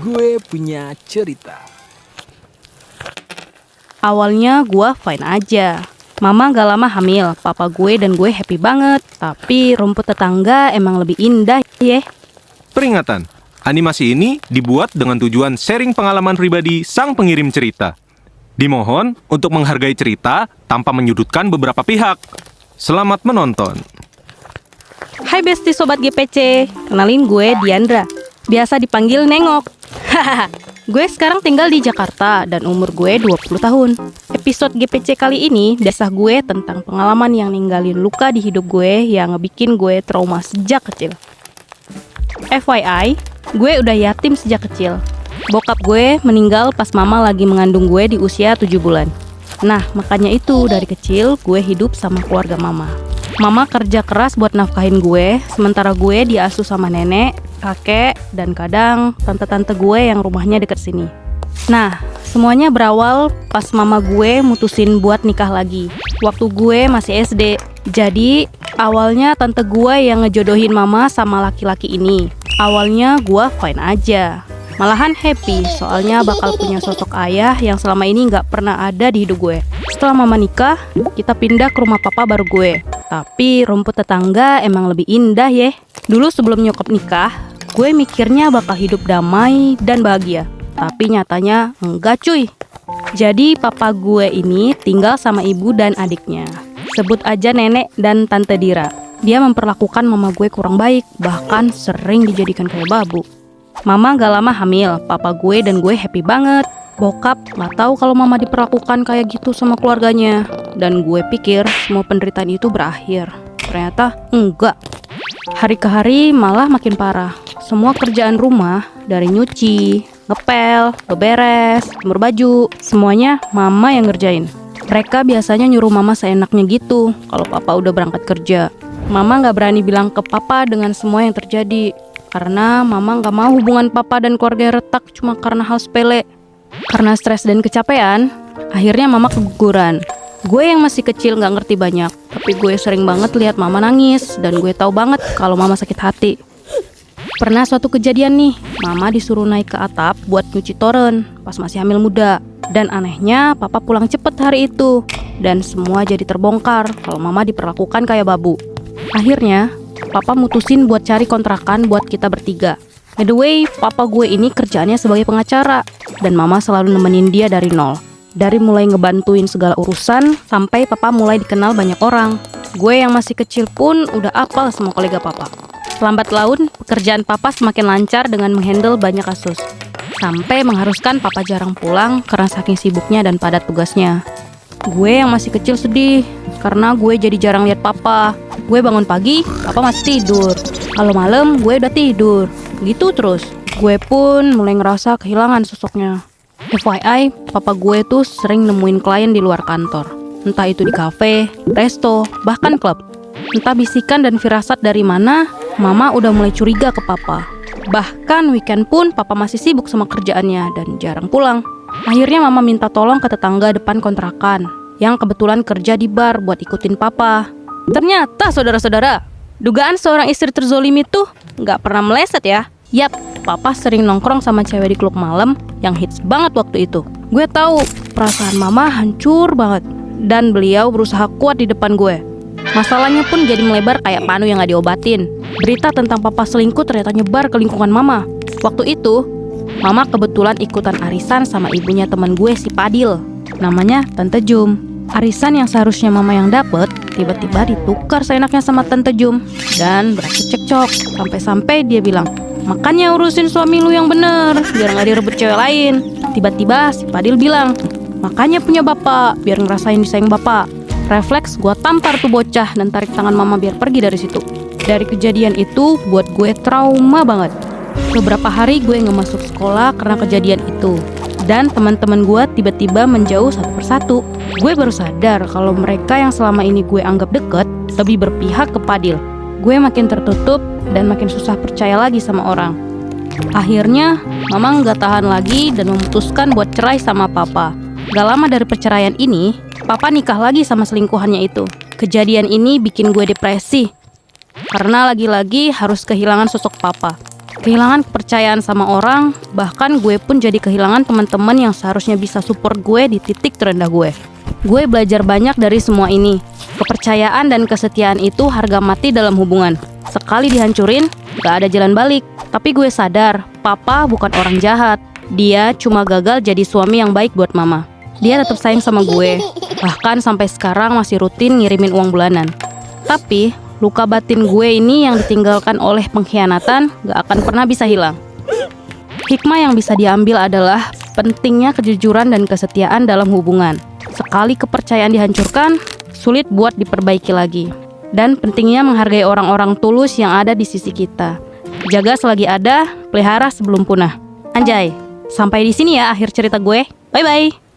Gue punya cerita. Awalnya gue fine aja. Mama gak lama hamil, papa gue dan gue happy banget. Tapi rumput tetangga emang lebih indah ya. Peringatan, animasi ini dibuat dengan tujuan sharing pengalaman pribadi sang pengirim cerita. Dimohon untuk menghargai cerita tanpa menyudutkan beberapa pihak. Selamat menonton. Hai bestie sobat GPC, kenalin gue Diandra. Biasa dipanggil Nengok. Gue sekarang tinggal di Jakarta dan umur gue 20 tahun. Episode GPC kali ini desah gue tentang pengalaman yang ninggalin luka di hidup gue yang ngebikin gue trauma sejak kecil. FYI, gue udah yatim sejak kecil. Bokap gue meninggal pas mama lagi mengandung gue di usia 7 bulan. Nah, makanya itu dari kecil gue hidup sama keluarga mama. Mama kerja keras buat nafkahin gue, sementara gue diasuh sama nenek, kakek, dan kadang tante-tante gue yang rumahnya deket sini. Nah, semuanya berawal pas mama gue mutusin buat nikah lagi. Waktu gue masih SD. Jadi, awalnya tante gue yang ngejodohin mama sama laki-laki ini. Awalnya gue fine aja. Malahan happy, soalnya bakal punya sosok ayah yang selama ini gak pernah ada di hidup gue. Setelah mama nikah, kita pindah ke rumah papa baru gue. Tapi rumput tetangga emang lebih indah ya. Dulu sebelum nyokap nikah, gue mikirnya bakal hidup damai dan bahagia. Tapi nyatanya enggak cuy. Jadi papa gue ini tinggal sama ibu dan adiknya. Sebut aja nenek dan tante Dira. Dia memperlakukan mama gue kurang baik, bahkan sering dijadikan kayak babu. Mama gak lama hamil, papa gue dan gue happy banget. Bokap gak tahu kalau mama diperlakukan kayak gitu sama keluarganya. Dan gue pikir semua penderitaan itu berakhir. Ternyata enggak. Hari ke hari malah makin parah. Semua kerjaan rumah, dari nyuci, ngepel, beberes, jemur baju, semuanya mama yang ngerjain. Mereka biasanya nyuruh mama seenaknya gitu kalau papa udah berangkat kerja. Mama gak berani bilang ke papa dengan semua yang terjadi. Karena mama gak mau hubungan papa dan keluarga retak cuma karena hal sepele. Karena stres dan kecapean, akhirnya mama keguguran. Gue yang masih kecil gak ngerti banyak, tapi gue sering banget lihat mama nangis. Dan gue tahu banget kalau mama sakit hati. Pernah suatu kejadian nih, mama disuruh naik ke atap buat nyuci toren pas masih hamil muda. Dan anehnya papa pulang cepet hari itu. Dan semua jadi terbongkar kalau mama diperlakukan kayak babu. Akhirnya papa mutusin buat cari kontrakan buat kita bertiga. By the way, papa gue ini kerjaannya sebagai pengacara. Dan mama selalu nemenin dia dari nol. Dari mulai ngebantuin segala urusan, sampai papa mulai dikenal banyak orang. Gue yang masih kecil pun udah apal semua kolega papa. Lambat laun, pekerjaan papa semakin lancar dengan menghandle banyak kasus. Sampai mengharuskan papa jarang pulang karena saking sibuknya dan padat tugasnya. Gue yang masih kecil sedih, karena gue jadi jarang lihat papa. Gue bangun pagi, papa masih tidur. Kalau malam, gue udah tidur. Gitu terus. Gue pun mulai ngerasa kehilangan sosoknya. FYI, papa gue tuh sering nemuin klien di luar kantor. Entah itu di kafe, resto, bahkan klub. Entah bisikan dan firasat dari mana, mama udah mulai curiga ke papa. Bahkan weekend pun papa masih sibuk sama kerjaannya dan jarang pulang. Akhirnya mama minta tolong ke tetangga depan kontrakan yang kebetulan kerja di bar buat ikutin papa. Ternyata saudara-saudara, dugaan seorang istri terzolimi tuh gak pernah meleset ya. Yap, papa sering nongkrong sama cewek di klub malam yang hits banget waktu itu. Gue tahu perasaan mama hancur banget dan beliau berusaha kuat di depan gue. Masalahnya pun jadi melebar kayak panu yang gak diobatin. Berita tentang papa selingkuh ternyata nyebar ke lingkungan mama. Waktu itu, mama kebetulan ikutan arisan sama ibunya teman gue si Padil. Namanya Tante Jum. Arisan yang seharusnya mama yang dapet, tiba-tiba ditukar seenaknya sama Tante Jum. Dan berakhir cekcok, sampai-sampai dia bilang, "Makanya urusin suami lu yang bener, biar gak direbut cewek lain." Tiba-tiba si Padil bilang, "Makanya punya bapak, biar ngerasain disayang bapak." Refleks gue tampar tuh bocah dan tarik tangan mama biar pergi dari situ. Dari kejadian itu buat gue trauma banget. Beberapa hari gue gak masuk sekolah karena kejadian itu. Dan teman-teman gue tiba-tiba menjauh satu persatu. Gue baru sadar kalau mereka yang selama ini gue anggap deket lebih berpihak ke Padil. gue makin tertutup dan makin susah percaya lagi sama orang. Akhirnya, mama nggak tahan lagi dan memutuskan buat cerai sama papa. Gak lama dari perceraian ini, papa nikah lagi sama selingkuhannya itu. Kejadian ini bikin gue depresi, karena lagi-lagi harus kehilangan sosok papa. Kehilangan kepercayaan sama orang, bahkan gue pun jadi kehilangan teman-teman yang seharusnya bisa support gue di titik terendah gue. Gue belajar banyak dari semua ini. Kepercayaan dan kesetiaan itu harga mati dalam hubungan. Sekali dihancurin, gak ada jalan balik. Tapi gue sadar, papa bukan orang jahat. Dia cuma gagal jadi suami yang baik buat mama. Dia tetap sayang sama gue. Bahkan sampai sekarang masih rutin ngirimin uang bulanan. Tapi, luka batin gue ini yang ditinggalkan oleh pengkhianatan gak akan pernah bisa hilang. Hikmah yang bisa diambil adalah pentingnya kejujuran dan kesetiaan dalam hubungan. Sekali kepercayaan dihancurkan, sulit buat diperbaiki lagi. Dan pentingnya menghargai orang-orang tulus yang ada di sisi kita. Jaga selagi ada, pelihara sebelum punah. Anjay, sampai di sini ya akhir cerita gue. Bye-bye.